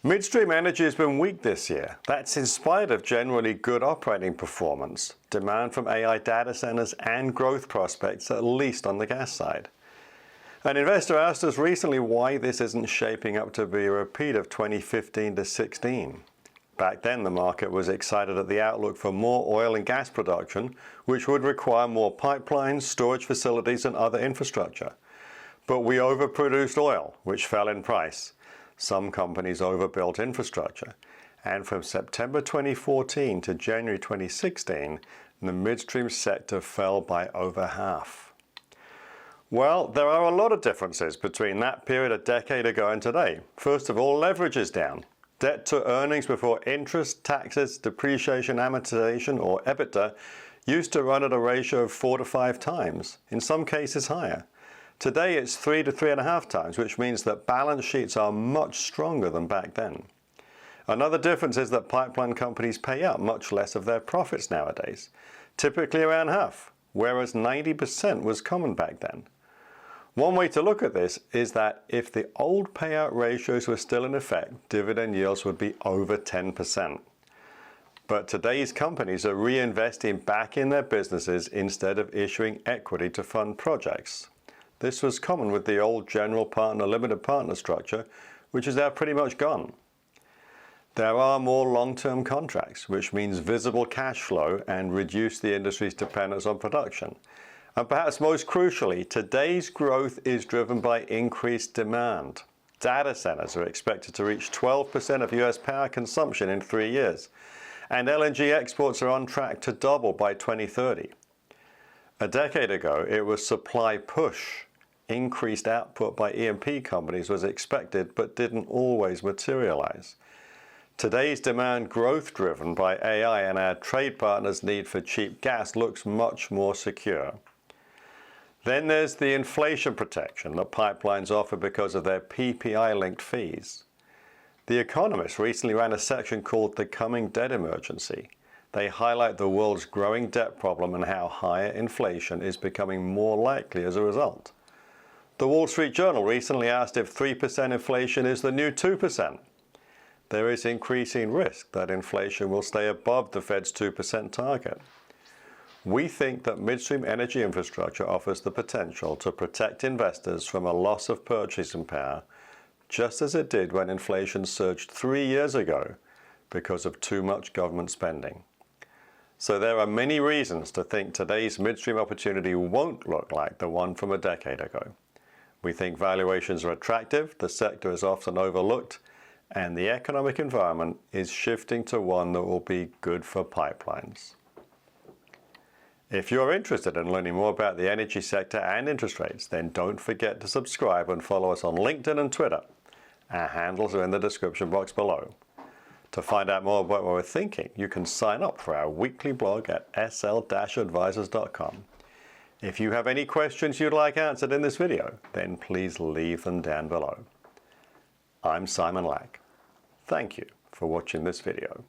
Midstream energy has been weak this year. That's in spite of generally good operating performance, demand from AI data centers, and growth prospects, at least on the gas side. An investor asked us recently why this isn't shaping up to be a repeat of 2015 to 16. Back then, the market was excited at the outlook for more oil and gas production, which would require more pipelines, storage facilities, and other infrastructure. But we overproduced oil, which fell in price. Some companies overbuilt infrastructure. And from September 2014 to January 2016, the midstream sector fell by over half. Well, there are a lot of differences between that period a decade ago and today. First of all, leverage is down. Debt to earnings before interest, taxes, depreciation, amortization, or EBITDA used to run at a ratio of 4 to 5 times, in some cases higher. Today it's 3 to 3.5 times, which means that balance sheets are much stronger than back then. Another difference is that pipeline companies pay out much less of their profits nowadays, typically around half, whereas 90% was common back then. One way to look at this is that if the old payout ratios were still in effect, dividend yields would be over 10%. But today's companies are reinvesting back in their businesses instead of issuing equity to fund projects. This was common with the old general partner limited partner structure, which is now pretty much gone. There are more long-term contracts, which means visible cash flow and reduce the industry's dependence on production. And perhaps most crucially, today's growth is driven by increased demand. Data centers are expected to reach 12% of US power consumption in 3 years, and LNG exports are on track to double by 2030. A decade ago, it was supply push. Increased output by E&P companies was expected but didn't always materialize. Today's demand growth driven by AI and our trade partners' need for cheap gas looks much more secure. Then there's the inflation protection that pipelines offer because of their PPI-linked fees. The Economist recently ran a section called The Coming Debt Emergency. They highlight the world's growing debt problem and how higher inflation is becoming more likely as a result. The Wall Street Journal recently asked if 3% inflation is the new 2%. There is increasing risk that inflation will stay above the Fed's 2% target. We think that midstream energy infrastructure offers the potential to protect investors from a loss of purchasing power, just as it did when inflation surged 3 years ago because of too much government spending. So there are many reasons to think today's midstream opportunity won't look like the one from a decade ago. We think valuations are attractive, the sector is often overlooked, and the economic environment is shifting to one that will be good for pipelines. If you're interested in learning more about the energy sector and interest rates, then don't forget to subscribe and follow us on LinkedIn and Twitter. Our handles are in the description box below. To find out more about what we're thinking, you can sign up for our weekly blog at sl-advisors.com. If you have any questions you'd like answered in this video, then please leave them down below. I'm Simon Lack. Thank you for watching this video.